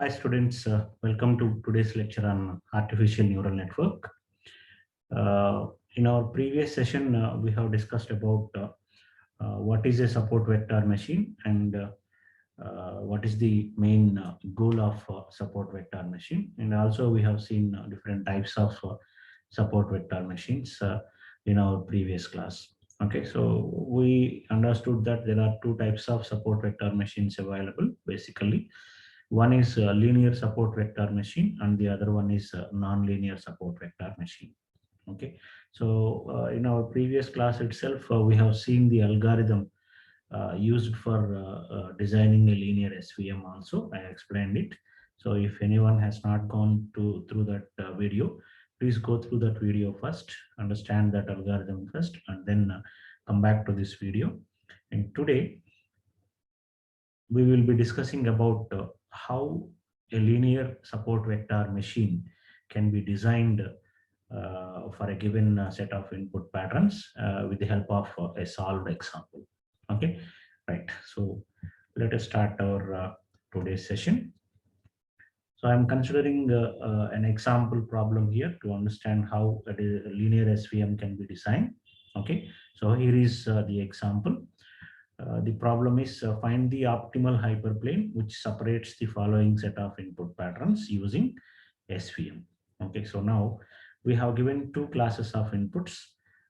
Hi students, welcome to today's lecture on artificial neural network. In our previous session, we have discussed about what is a support vector machine and what is the main goal of support vector machine. And also we have seen different types of support vector machines in our previous class. Okay, so we understood that there are two types of support vector machines available basically. One is a linear support vector machine and the other one is a non-linear support vector machine. Okay, so in our previous class itself, we have seen the algorithm used for designing a linear SVM also. I explained it. So if anyone has not gone through that video, please go through that video first, understand that algorithm first, and then come back to this video. And today we will be discussing about how a linear support vector machine can be designed for a given set of input patterns with the help of a solved example. Okay, right. So let us start our today's session. So I'm considering an example problem here to understand how a linear SVM can be designed. Okay, so here is the example. The problem is find the optimal hyperplane which separates the following set of input patterns using SVM. Okay, so now we have given two classes of inputs,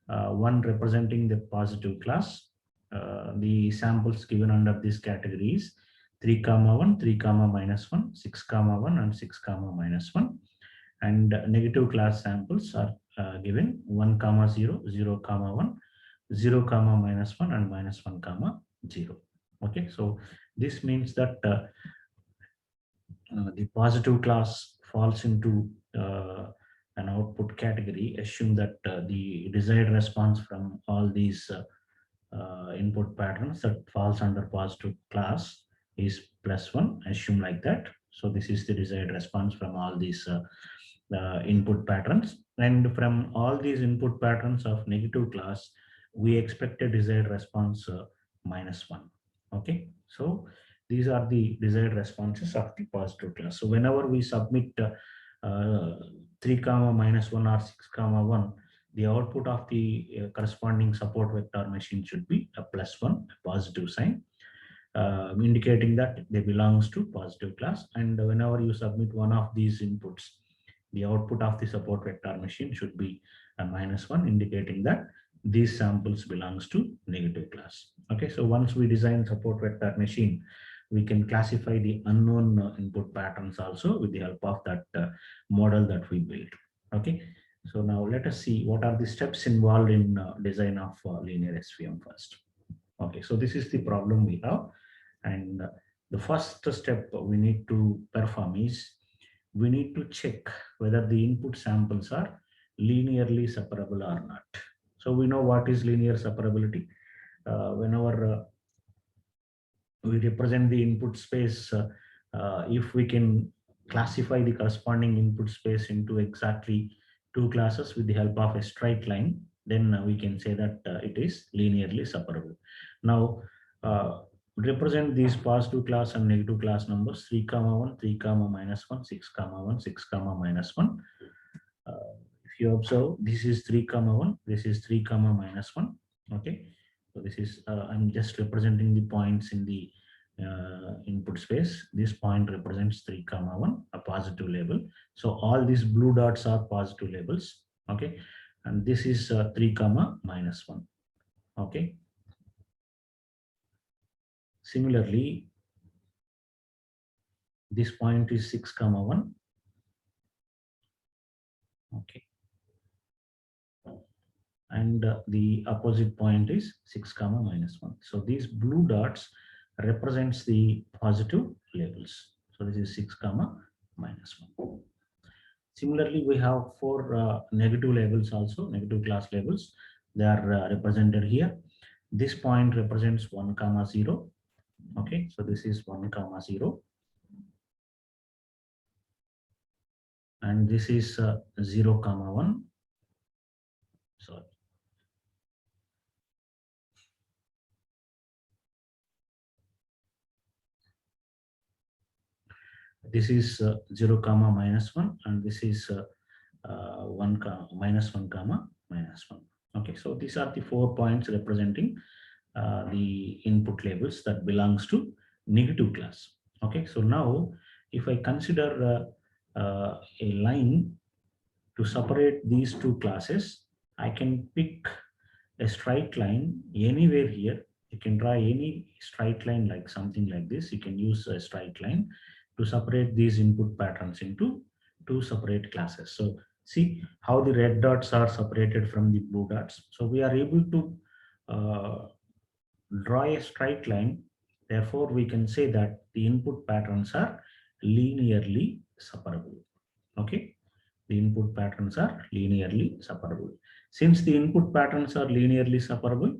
one representing the positive class. The samples given under this category is 3 comma 1, 3 comma minus 1, 6 comma 1 and 6 comma minus 1, and negative class samples are given 1 comma 0, 0 comma 1, 0 comma minus 1 and minus 1 comma 0. Okay, so this means that the positive class falls into an output category. Assume that the desired response from all these input patterns that falls under positive class is +1. Assume like that. So this is the desired response from all these input patterns, and from all these input patterns of negative class we expect a desired response -1. Okay, so these are the desired responses of the positive class. So whenever we submit 3 comma minus 1 or 6 comma 1, the output of the corresponding support vector machine should be a +1, a positive sign, indicating that they belongs to positive class. And whenever you submit one of these inputs, the output of the support vector machine should be a -1, indicating that these samples belongs to negative class. Okay, so once we design support vector machine, we can classify the unknown input patterns also with the help of that model that we built. Okay, so now let us see what are the steps involved in design of linear SVM first. Okay, so this is the problem we have, and the first step we need to perform is we need to check whether the input samples are linearly separable or not. So we know what is linear separability. Whenever we represent the input space, if we can classify the corresponding input space into exactly two classes with the help of a straight line, then we can say that it is linearly separable. Now represent these positive class and negative class numbers 3 comma 1, 3 comma minus 1, 6 comma 1, 6 comma minus 1. If you observe, this is 3 comma 1, this is 3 comma minus 1. Okay, so this is I'm just representing the points in the input space. This point represents 3 comma 1, a positive label. So all these blue dots are positive labels. Okay, and this is 3 comma minus 1. Okay, similarly this point is 6 comma 1. Okay, and the opposite point is 6 comma minus 1. So these blue dots represents the positive labels. So this is 6 comma minus 1. Similarly, we have four negative labels also, negative class labels. They are represented here. This point represents 1 comma 0. Okay, so this is 1 comma 0. And this is 0 comma 1. Sorry. This is 0 comma minus 1, and this is 1 comma minus 1 comma minus 1. Okay, so these are the 4 points representing the input labels that belongs to negative class. Okay, so now if I consider a line to separate these two classes, I can pick a straight line anywhere here. You can draw any straight line like something like this. You can use a straight line to separate these input patterns into two separate classes. So see how the red dots are separated from the blue dots. So we are able to uh, draw a straight line. Therefore, we can say that the input patterns are linearly separable. Okay, the input patterns are linearly separable. Since the input patterns are linearly separable,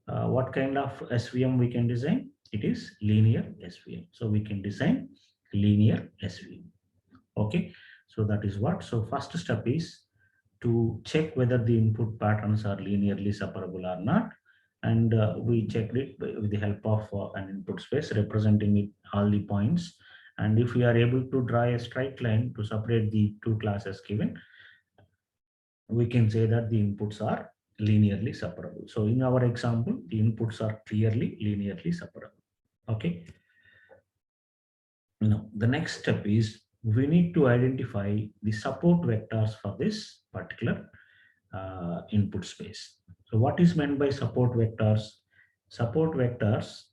what kind of SVM we can design? It is linear SVM. So we can design linear SVM. Okay, so that is what. So first step is to check whether the input patterns are linearly separable or not. And we checked it with the help of an input space representing it all the points. And if we are able to draw a straight line to separate the two classes given, we can say that the inputs are linearly separable. So in our example, the inputs are clearly linearly separable. Okay. Now, the next step is we need to identify the support vectors for this particular input space. So what is meant by support vectors? Support vectors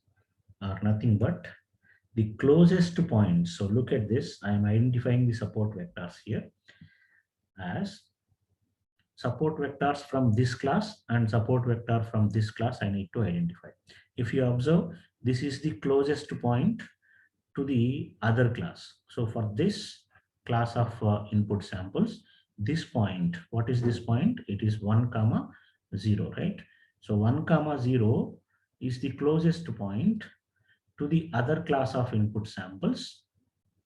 are nothing but the closest points. So look at this. I am identifying the support vectors here as support vectors from this class and support vector from this class I need to identify. If you observe, this is the closest point to the other class. So for this class of input samples, this point, what is this point? It is 1 comma 0, right? So 1 comma 0 is the closest point to the other class of input samples,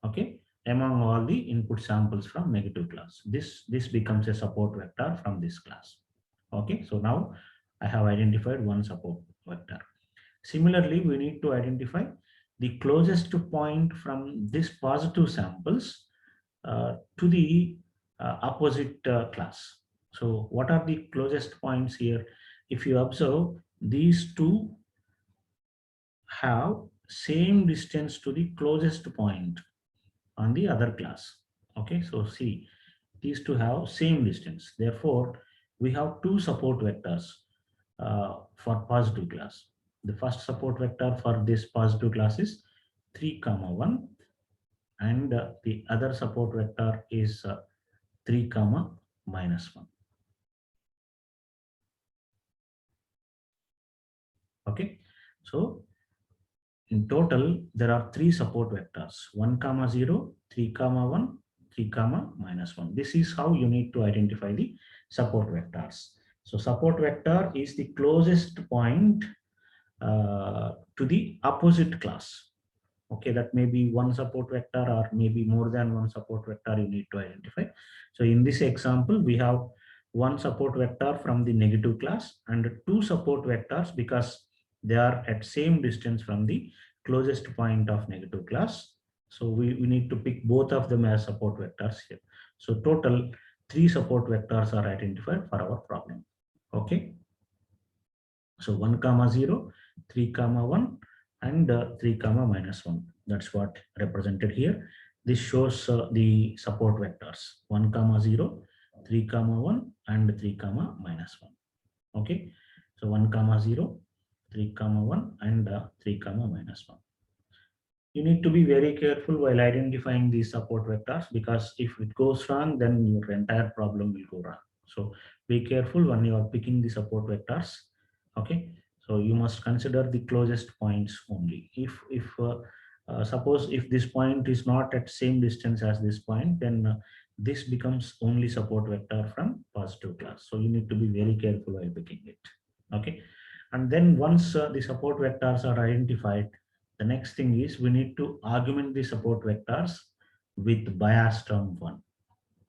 okay, among all the input samples from negative class. This becomes a support vector from this class. Okay, so now I have identified one support vector. Similarly, we need to identify the closest point from this positive samples to the opposite class. So what are the closest points here? If you observe, these two have same distance to the closest point on the other class. Okay, so see, these two have same distance. Therefore, we have two support vectors for positive class. The first support vector for this positive class is 3 comma 1, and the other support vector is 3 comma minus 1. Okay, so in total there are three support vectors: 1 comma 0, 3 comma 1, 3 comma minus 1. This is how you need to identify the support vectors. So support vector is the closest point to the opposite class. Okay, that may be one support vector or maybe more than one support vector you need to identify. So in this example, we have one support vector from the negative class and two support vectors because they are at same distance from the closest point of negative class. So we need to pick both of them as support vectors here. So total 3 support vectors are identified for our problem. Okay. So 1 comma 0, 3 comma 1, and 3 comma minus 1. That's what represented here. This shows the support vectors: 1 comma 0, 3 comma 1, and 3 comma minus 1. Okay, so 1 comma 0, 3 comma 1, and 3 comma minus 1. You need to be very careful while identifying these support vectors, because if it goes wrong, then your entire problem will go wrong. So be careful when you are picking the support vectors. Okay, so you must consider the closest points only. If suppose if this point is not at same distance as this point, then this becomes only support vector from positive class. So you need to be very careful while picking it. Okay, and then once the support vectors are identified, the next thing is we need to augment the support vectors with bias term 1.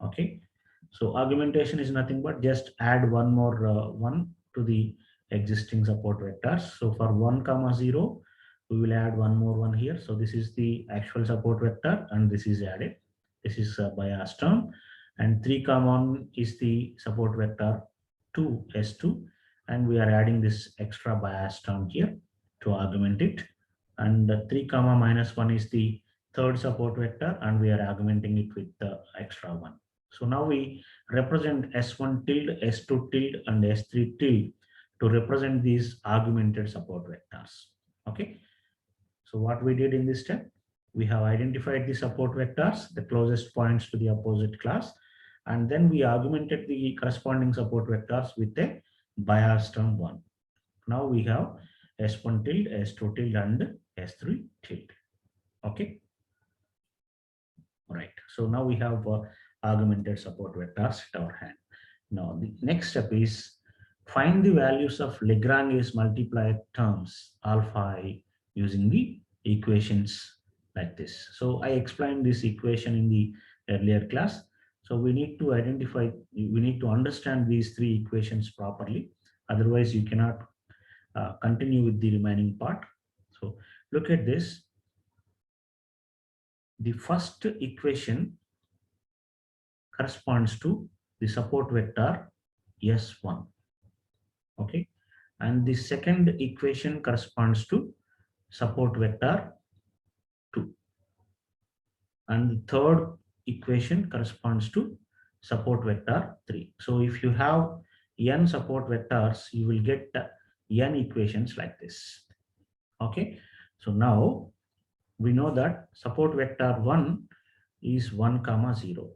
Okay, so augmentation is nothing but just add one more one to the existing support vectors. So for 1 comma 0, we will add one more one here. So this is the actual support vector and this is added. This is a bias term, and 3, 1 is the support vector 2 S2, and we are adding this extra bias term here to augment it. And 3, minus 1 is the third support vector, and we are augmenting it with the extra one. So now we represent S1 tilde, S2 tilde, and S3 tilde to represent these augmented support vectors. Okay. So what we did in this step, we have identified the support vectors, the closest points to the opposite class, and then we augmented the corresponding support vectors with a bias term 1. Now we have S1 tilde, S2 tilde, and S3 tilde. Okay. All right. So now we have augmented support vectors at our hand. Now the next step is find the values of Lagrange's multiplier terms alpha I using the equations like this. So I explained this equation in the earlier class. So we need to identify, we need to understand these 3 equations properly. Otherwise, you cannot continue with the remaining part. So look at this. The first equation corresponds to the support vector S1. Okay. And the second equation corresponds to support vector 2. And the third equation corresponds to support vector 3. So if you have n support vectors, you will get n equations like this. Okay. So now we know that support vector 1 is 1, 0.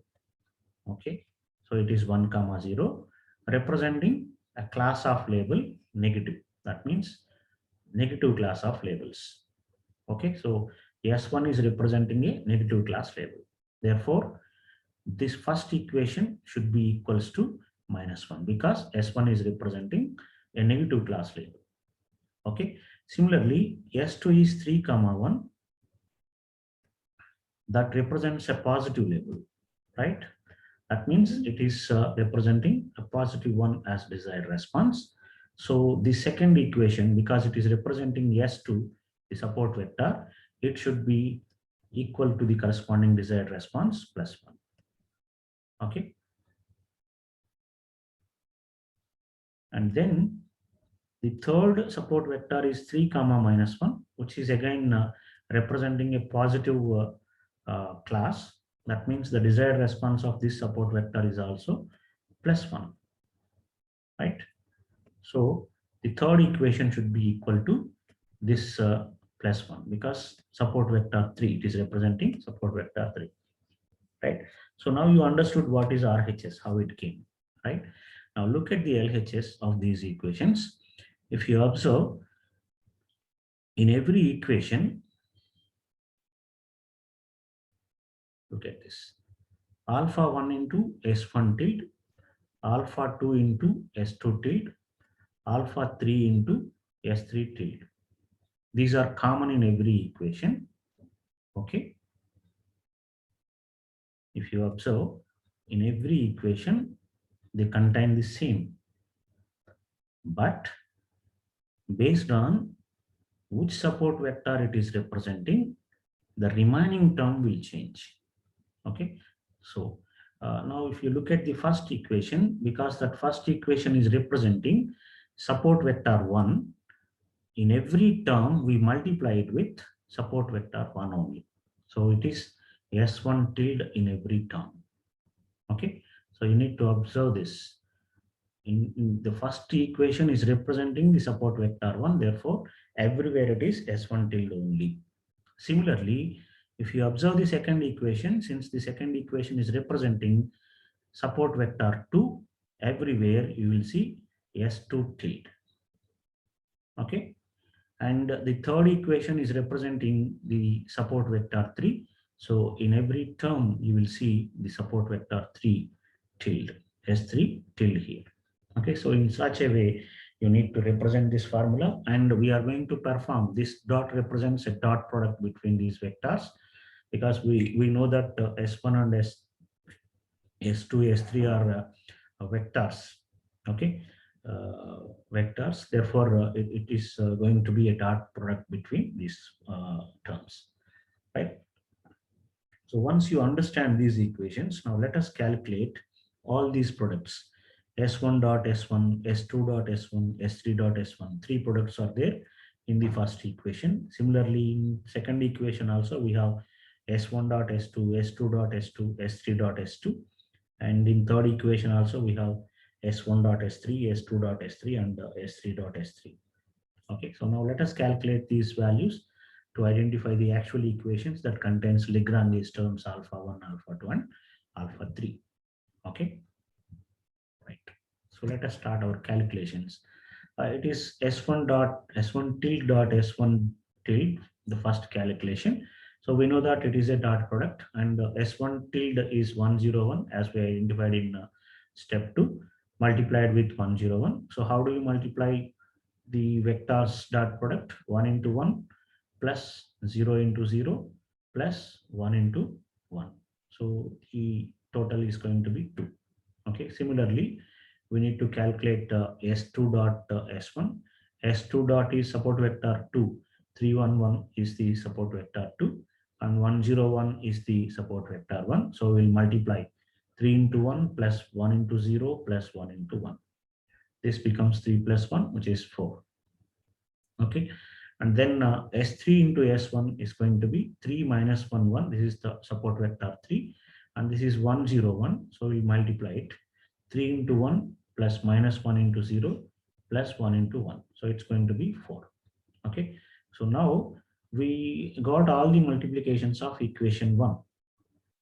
Okay. So it is 1, 0, representing a class of label negative. That means negative class of labels. Okay, so S1 is representing a negative class label. Therefore, this first equation should be equals to -1 because S1 is representing a negative class label. Okay, similarly, S2 is 3, 1 that represents a positive label, right? That means it is representing a positive one as desired response. So the second equation, because it is representing S2, the support vector, it should be equal to the corresponding desired response +1. Okay. And then the third support vector is 3, -1, which is again representing a positive class. That means the desired response of this support vector is also +1, right? So the third equation should be equal to this +1 because support vector 3, it is representing support vector 3, right? So now you understood what is RHS, how it came, right? Now look at the LHS of these equations. If you observe, in every equation, look at this, alpha 1 into S1 tilde, alpha 2 into S2 tilde, alpha 3 into S3 tilde. These are common in every equation. Okay. If you observe, in every equation, they contain the same. But based on which support vector it is representing, the remaining term will change. Okay. So now if you look at the first equation, because that first equation is representing support vector 1, in every term we multiply it with support vector 1 only. So it is S1 tilde in every term. Okay, so you need to observe this. In the first equation is representing the support vector 1, therefore everywhere it is S1 tilde only. Similarly, if you observe the second equation, since the second equation is representing support vector 2, everywhere you will see S2 tilde. Okay, and the third equation is representing the support vector 3. So in every term, you will see the support vector 3 tilde, S3 tilde here. Okay, so in such a way, you need to represent this formula, and we are going to perform this dot represents a dot product between these vectors, because we know that S1 and S2, S3 are vectors. Okay, vectors. Therefore, it is going to be a dot product between these terms, right? So once you understand these equations, now let us calculate all these products. S1 dot S1, S2 dot S1, S3 dot S1. Three products are there in the first equation. Similarly, in second equation also we have S1 dot S2, S2 dot S2, S3 dot S2. And in third equation also we have S1 dot S3, S2 dot S3, and S3 dot S3. Okay, so now let us calculate these values to identify the actual equations that contains Lagrange's terms alpha 1, alpha 2, and alpha 3. Okay, right. So let us start our calculations. It is S1 dot S1 tilde dot S1 tilde, the first calculation. So we know that it is a dot product, and S1 tilde is 101 as we identified in step 2, multiplied with 101. So how do you multiply the vectors dot product? 1 into 1 plus 0 into 0 plus 1 into 1. So the total is going to be 2. Okay, similarly, we need to calculate S2 dot S1. S2 dot is support vector 2. 311 is the support vector 2, and 101 is the support vector 1. So we'll multiply 3 into 1 plus 1 into 0 plus 1 into 1. This becomes 3 plus 1, which is 4. Okay, and then S3 into S1 is going to be 3 minus 1 1. This is the support vector 3, and this is 101. So we multiply it. 3 into 1 plus minus 1 into 0 plus 1 into 1. So it's going to be 4. Okay, so now we got all the multiplications of equation 1.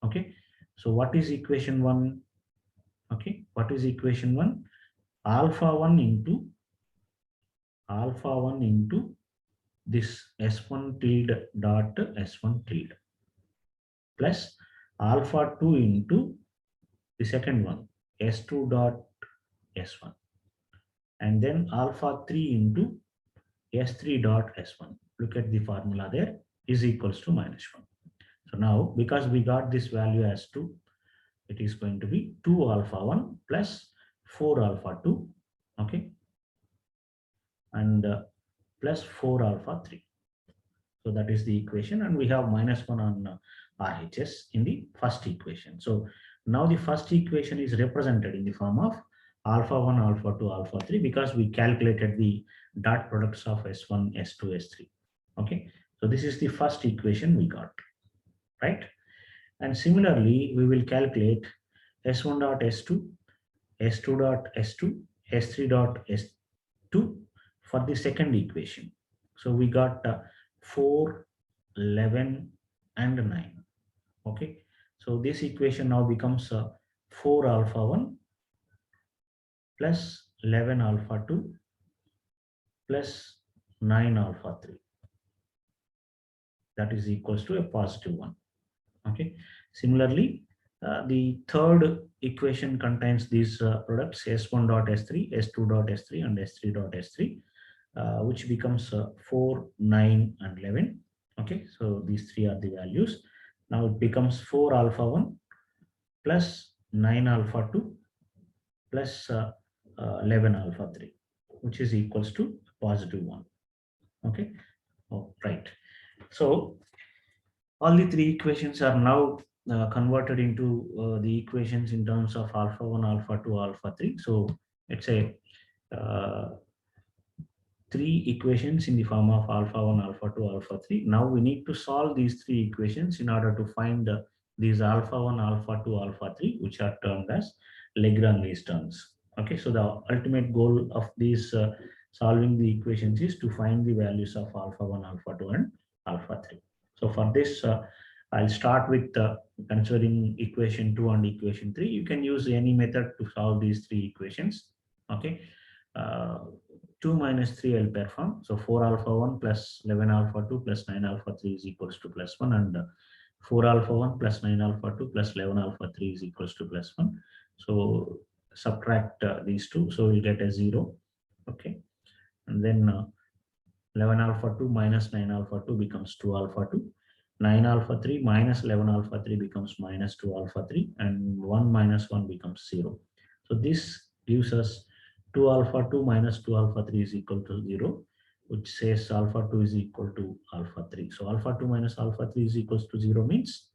Okay, so what is equation 1? Okay, what is equation 1? Alpha 1 into this S1 tilde dot S1 tilde plus alpha 2 into the second one, S2 dot S1, and then alpha 3 into S3 dot S1. Look at the formula there, is equals to -1. So now, because we got this value as 2, it is going to be 2 alpha 1 plus 4 alpha 2, okay, and plus 4 alpha 3. So that is the equation, and we have -1 on RHS in the first equation. So now the first equation is represented in the form of alpha 1, alpha 2, alpha 3, because we calculated the dot products of S1, S2, S3. Okay, so this is the first equation we got, right? And similarly, we will calculate S1 dot S2, S2 dot S2, S3 dot S2 for the second equation. So we got 4, 11, and 9. Okay, so this equation now becomes 4 alpha 1 plus 11 alpha 2 plus 9 alpha 3. That is equals to a +1. Okay, similarly, the third equation contains these products S1 dot S3, S2 dot S3, and S3 dot S3, which becomes 4, 9, and 11. Okay, so these three are the values. Now it becomes 4 alpha 1 plus 9 alpha 2 plus 11 alpha 3, which is equals to +1. Okay, oh, right. So all the three equations are now converted into the equations in terms of alpha 1, alpha 2, alpha 3. So it's a three equations in the form of alpha 1, alpha 2, alpha 3. Now we need to solve these three equations in order to find these alpha 1, alpha 2, alpha 3, which are termed as Lagrange's terms. Okay, so the ultimate goal of these solving the equations is to find the values of alpha 1, alpha 2, and alpha 3. So for this, I'll start with considering equation 2 and equation 3. You can use any method to solve these three equations. Okay. 2 minus 3 I'll perform. So 4 alpha 1 plus 11 alpha 2 plus 9 alpha 3 is equals to +1, and 4 alpha 1 plus 9 alpha 2 plus 11 alpha 3 is equals to +1. So subtract these two, so we get a 0. Okay, and then 11 alpha 2 minus 9 alpha 2 becomes 2 alpha 2. 9 alpha 3 minus 11 alpha 3 becomes -2 alpha 3, and 1 minus 1 becomes 0. So this gives us 2 alpha 2 minus 2 alpha 3 is equal to 0, which says alpha 2 is equal to alpha 3. So alpha 2 minus alpha 3 is equals to 0 means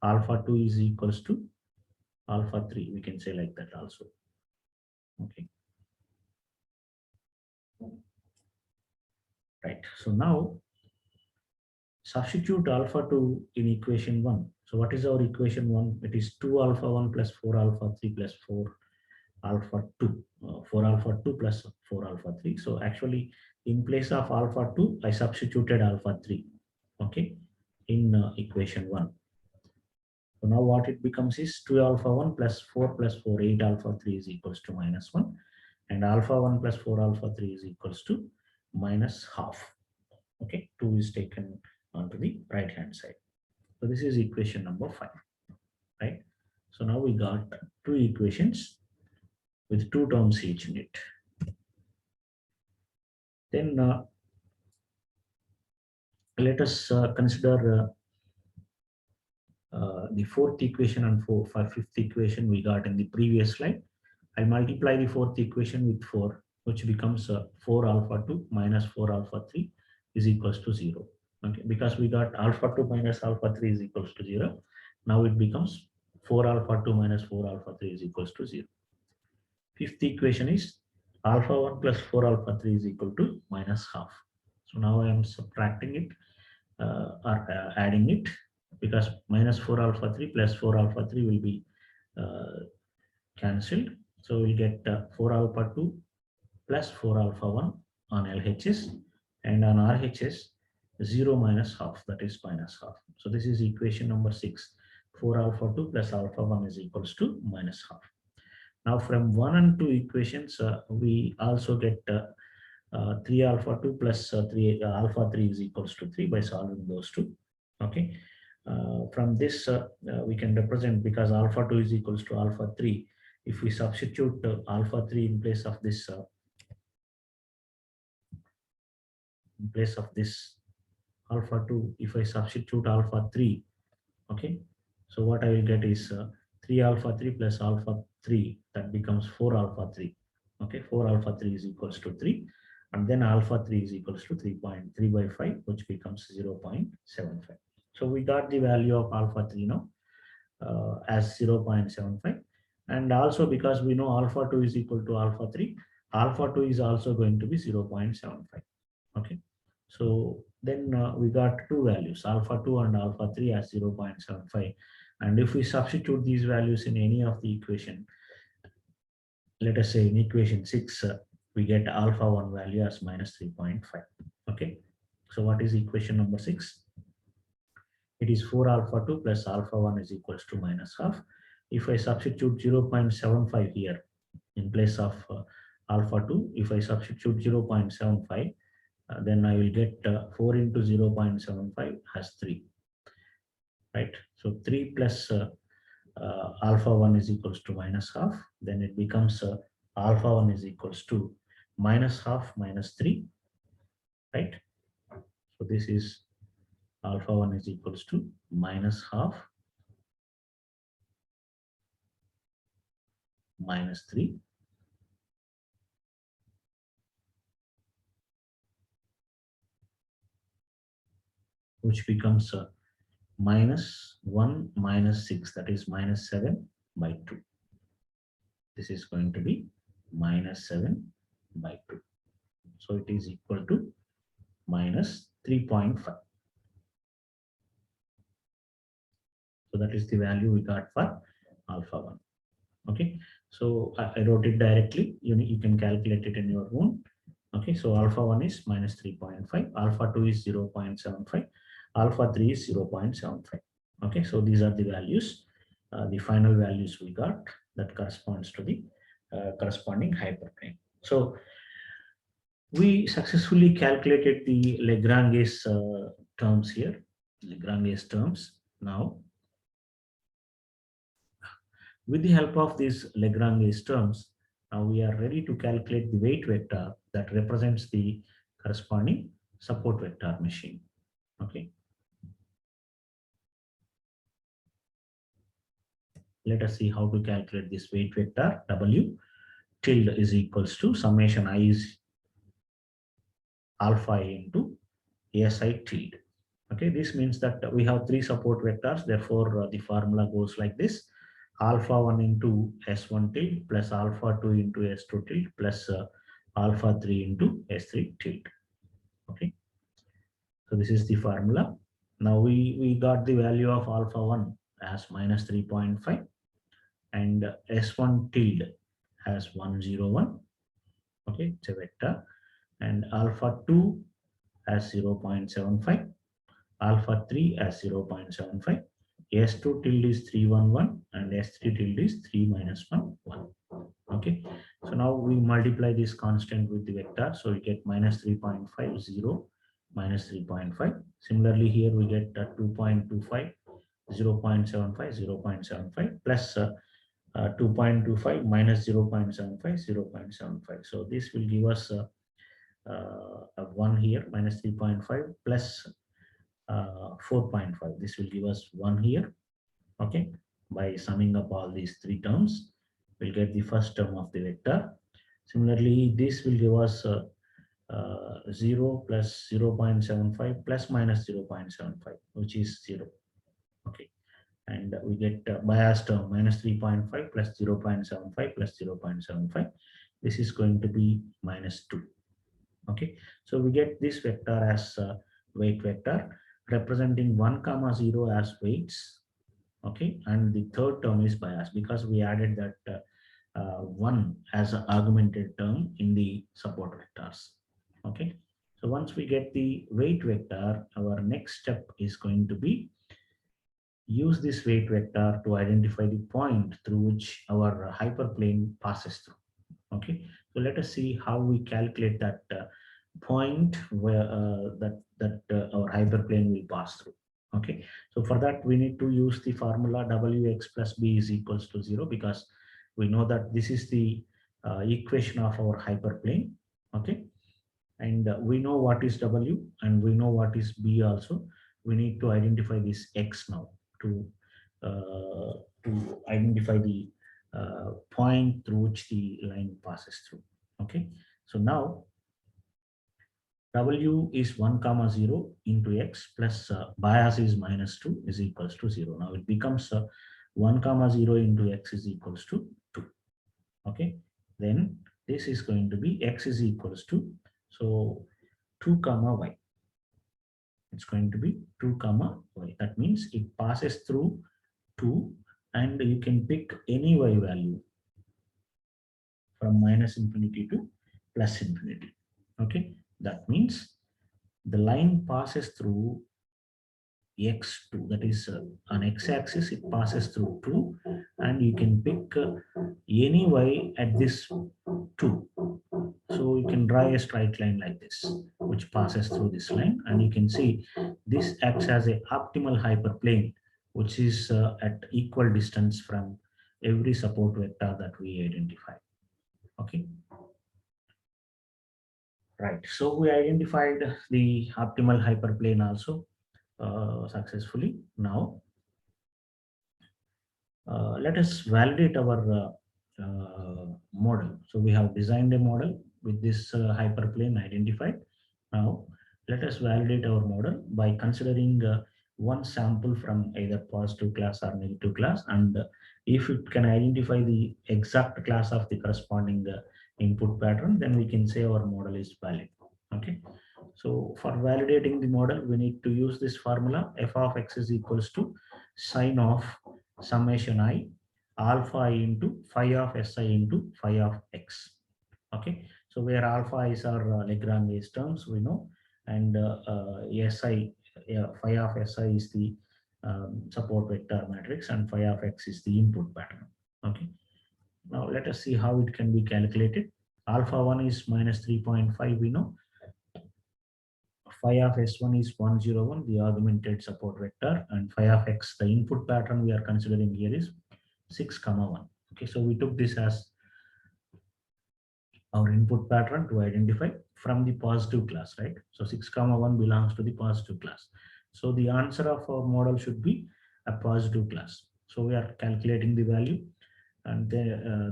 alpha 2 is equals to alpha 3. We can say like that also. Okay. Right. So now substitute alpha 2 in equation 1. So what is our equation 1? It is 2 alpha 1 plus 4 alpha 3 plus 4 alpha 2. 4 alpha 2 plus 4 alpha 3. So actually in place of alpha 2, I substituted alpha 3. Okay. In equation 1. So now what it becomes is 2 alpha 1 plus 4 plus 4, 8 alpha 3 is equals to minus 1. And alpha 1 plus 4 alpha 3 is equals to minus half. Okay, 2 is taken onto the right hand side. So this is equation number 5, right? So now we got two equations with two terms each in it. Then let us consider the fourth equation and fifth equation we got in the previous slide. I multiply the fourth equation with 4, which becomes 4 alpha 2 minus 4 alpha 3 is equals to 0. Okay, because we got alpha 2 minus alpha 3 is equals to 0. Now it becomes 4 alpha 2 minus 4 alpha 3 is equals to 0. Fifth equation is alpha 1 plus 4 alpha 3 is equal to minus half. So now I am subtracting it or adding it, because minus 4 alpha 3 plus 4 alpha 3 will be cancelled. So we'll get 4 alpha 2 plus 4 alpha 1 on LHS, and on RHS 0 minus half, that is minus half. So this is equation number 6. 4 alpha 2 plus alpha 1 is equals to minus half. Now from 1 and 2 equations, we also get 3 alpha 2 plus 3 alpha 3 is equals to 3 by solving those two. Okay. From this, we can represent, because alpha 2 is equals to alpha 3. If we substitute alpha 3 in place of this, alpha 2, if I substitute alpha 3, okay, so what I will get is 3 alpha 3 plus alpha 3, that becomes 4 alpha 3. Okay, 4 alpha 3 is equals to 3, and then alpha 3 is equals to 3.3 by 5, which becomes 0.75. So we got the value of alpha 3 now as 0.75, and also because we know alpha 2 is equal to alpha 3, alpha 2 is also going to be 0.75. Okay, so then we got two values, alpha 2 and alpha 3 as 0.75, and if we substitute these values in any of the equation, let us say in equation 6, we get alpha 1 value as minus 3.5. Okay, so what is equation number 6? It is 4 alpha 2 plus alpha 1 is equals to minus half. If I substitute 0.75 here in place of alpha 2, if I substitute 0.75, then I will get 4 into 0.75 has 3, right? So 3 plus alpha 1 is equals to minus half, then it becomes alpha 1 is equals to minus half minus 3, right? So this is alpha 1 is equals to minus half minus 3, which becomes minus 1 minus 6, that is minus 7 by 2. This is going to be minus 7 by 2. So it is equal to minus 3.5. So that is the value we got for alpha 1. Okay, so I wrote it directly. You can calculate it in your own. Okay, so alpha 1 is minus 3.5, alpha 2 is 0.75, alpha 3 is 0.75. Okay, so these are the values, the final values we got that corresponds to the corresponding hyperplane. So we successfully calculated the Lagrange's terms here, Lagrange's terms. Now, with the help of these Lagrange's terms, now we are ready to calculate the weight vector that represents the corresponding support vector machine. Okay. Let us see how to calculate this weight vector W. tilde is equals to summation I is alpha I into si tilde. Okay, this means that we have three support vectors. Therefore, the formula goes like this: alpha 1 into s1 tilde plus alpha 2 into s2 tilde plus alpha 3 into s3 tilde. Okay, so this is the formula. Now we got the value of alpha 1 as minus 3.5 and s1 tilde as 101. Okay, it's a vector, and alpha 2 as 0.75, alpha 3 as 0.75, s2 tilde is 311, and s3 tilde is 3 minus 1 1. Okay, so now we multiply this constant with the vector, so we get minus 3.5 0 minus 3.5. Similarly here we get 2.25 0.75 0.75 plus 2.25 minus 0.75 0.75. So this will give us a 1 here, minus 3.5 plus 4.5. This will give us 1 here. Okay, by summing up all these three terms, we'll get the first term of the vector. Similarly, this will give us 0 plus 0.75 plus minus 0.75, which is 0. Okay, and we get bias term minus 3.5 plus 0.75 plus 0.75. This is going to be minus 2. Okay, so we get this vector as weight vector representing 1 comma 0 as weights. Okay, and the third term is bias because we added that 1 as an augmented term in the support vectors. Okay, so once we get the weight vector, our next step is going to be use this weight vector to identify the point through which our hyperplane passes through. Okay, so let us see how we calculate that point where our hyperplane will pass through. Okay, so for that we need to use the formula wx plus b is equals to 0 because we know that this is the equation of our hyperplane. Okay, and we know what is w and we know what is b also. We need to identify this x now to identify the point through which the line passes through. Okay, so now w is 1 comma 0 into x plus bias is minus 2 is equals to 0. Now it becomes 1 comma 0 into x is equals to 2. Okay, then this is going to be x is equals to, so 2 comma y. It's going to be 2 comma y. That means it passes through 2 and you can pick any y value from minus infinity to plus infinity. Okay, that means the line passes through x2, that is on x-axis it passes through 2 and you can pick any y at this 2. So you can draw a straight line like this which passes through this line, and you can see this acts as a optimal hyperplane which is at equal distance from every support vector that we identify. Okay, right, so we identified the optimal hyperplane also successfully. Now let us validate our model. So we have designed a model with this hyperplane identified. Now let us validate our model by considering one sample from either positive class or negative class, and if it can identify the exact class of the corresponding input pattern, then we can say our model is valid. Okay, so for validating the model we need to use this formula: f of x is equals to sine of summation I alpha I into phi of si into phi of x. Okay, so where alpha is our Lagrange terms we know, and si, phi of si is the support vector matrix and phi of x is the input pattern. Okay, now let us see how it can be calculated. Alpha 1 is minus 3.5, we know. Phi of s1 is 101, the augmented support vector, and phi of x, the input pattern we are considering here, is 6 comma 1. Okay, so we took this as our input pattern to identify from the positive class, right? So 6 comma 1 belongs to the positive class. So the answer of our model should be a positive class. So we are calculating the value. and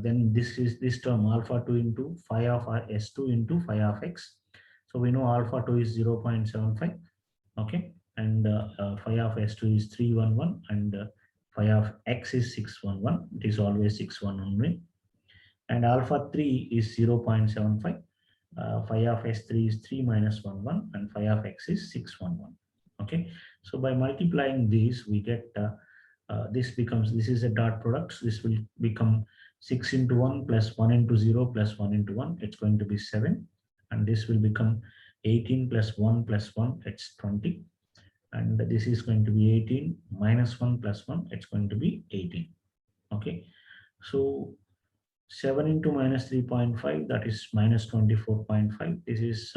then this term alpha 2 into phi of s2 into phi of x. So we know alpha 2 is 0.75, okay, and phi of s2 is 311, and phi of x is 611. It is always 611, and alpha 3 is 0.75. Phi of s3 is 3 minus 11, and phi of x is 611. Okay, so by multiplying these, we get this is a dot product. So this will become 6 into 1 plus 1 into 0 plus 1 into 1. It's going to be 7. And this will become 18 plus 1 plus 1. It's 20. And this is going to be 18 minus 1 plus 1. It's going to be 18. Okay. So 7 into minus 3.5, that is minus 24.5. This is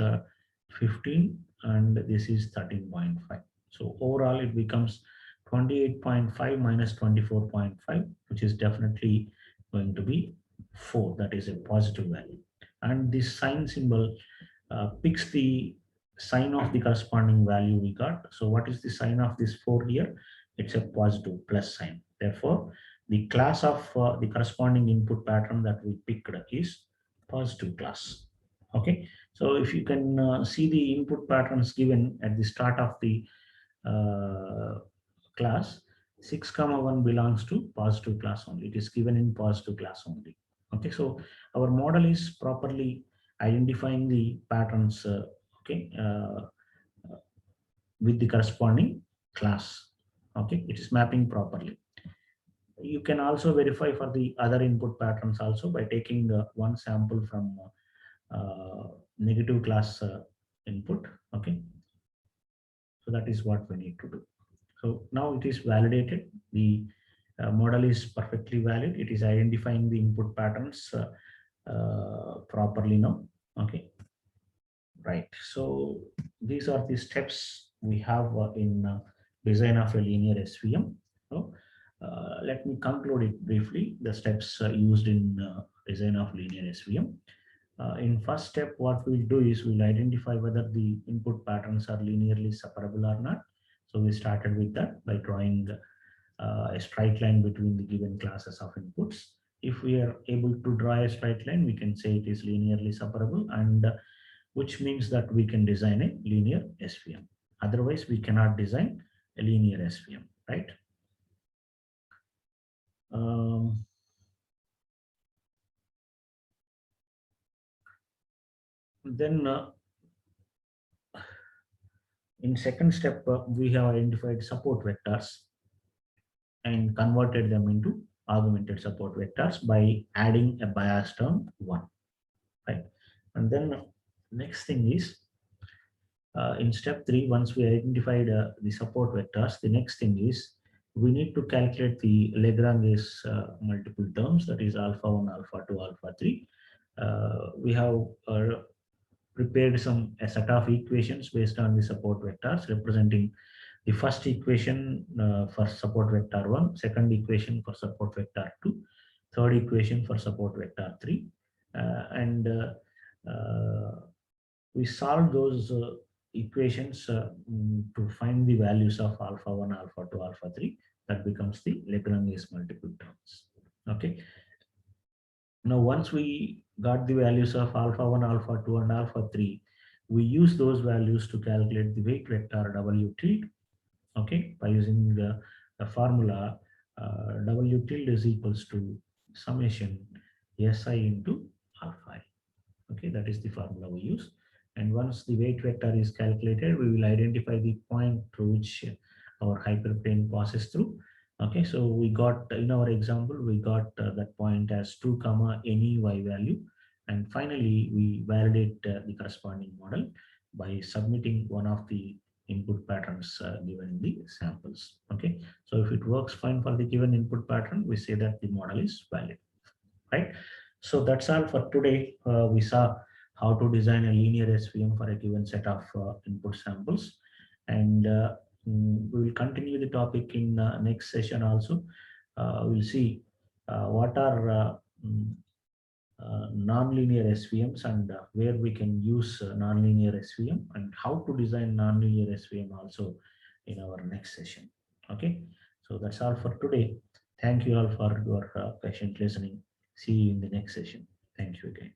15, and this is 13.5. So overall it becomes 28.5 minus 24.5, which is definitely going to be 4. That is a positive value. And this sign symbol picks the sign of the corresponding value we got. So what is the sign of this 4 here? It's a positive plus sign. Therefore, the class of the corresponding input pattern that we picked is positive class. Okay, so if you can see the input patterns given at the start of the class, 6 comma 1 belongs to positive class only. It is given in positive class only. Okay, so our model is properly identifying the patterns, okay, with the corresponding class. Okay, it is mapping properly. You can also verify for the other input patterns also by taking one sample from negative class input. Okay, so that is what we need to do. So now it is validated. The model is perfectly valid. It is identifying the input patterns properly now. Okay, right. So these are the steps we have in design of a linear SVM. So let me conclude it briefly. The steps used in design of linear SVM. In first step, what we'll do is we'll identify whether the input patterns are linearly separable or not. So we started with that by drawing a straight line between the given classes of inputs. If we are able to draw a straight line, we can say it is linearly separable, and which means that we can design a linear SVM. Otherwise, we cannot design a linear SVM, right? Then in second step, we have identified support vectors and converted them into augmented support vectors by adding a bias term 1, right? And then next thing is in step 3, once we identified the support vectors, the next thing is we need to calculate the Lagrange's multiple terms, that is alpha 1, alpha 2, alpha 3. We have prepared a set of equations based on the support vectors, representing the first equation for support vector 1, second equation for support vector 2, third equation for support vector 3, and we solve those equations to find the values of alpha 1, alpha 2, alpha 3. That becomes the Lagrange's multiple terms. Okay. Now, once we got the values of alpha 1, alpha 2, and alpha 3, we use those values to calculate the weight vector W tilde. Okay, by using the formula W tilde is equals to summation Si into alpha I. Okay, that is the formula we use. And once the weight vector is calculated, we will identify the point through which our hyperplane passes through. Okay, so we got, in our example, we got that point as 2 comma any y value. And finally, we validate the corresponding model by submitting one of the input patterns given in the samples. Okay, so if it works fine for the given input pattern, we say that the model is valid, right? So that's all for today. We saw how to design a linear SVM for a given set of input samples, and we will continue the topic in next session also. We'll see what are nonlinear SVMs and where we can use nonlinear SVM, and how to design nonlinear SVM also in our next session. Okay, so that's all for today. Thank you all for your patient listening. See you in the next session. Thank you again.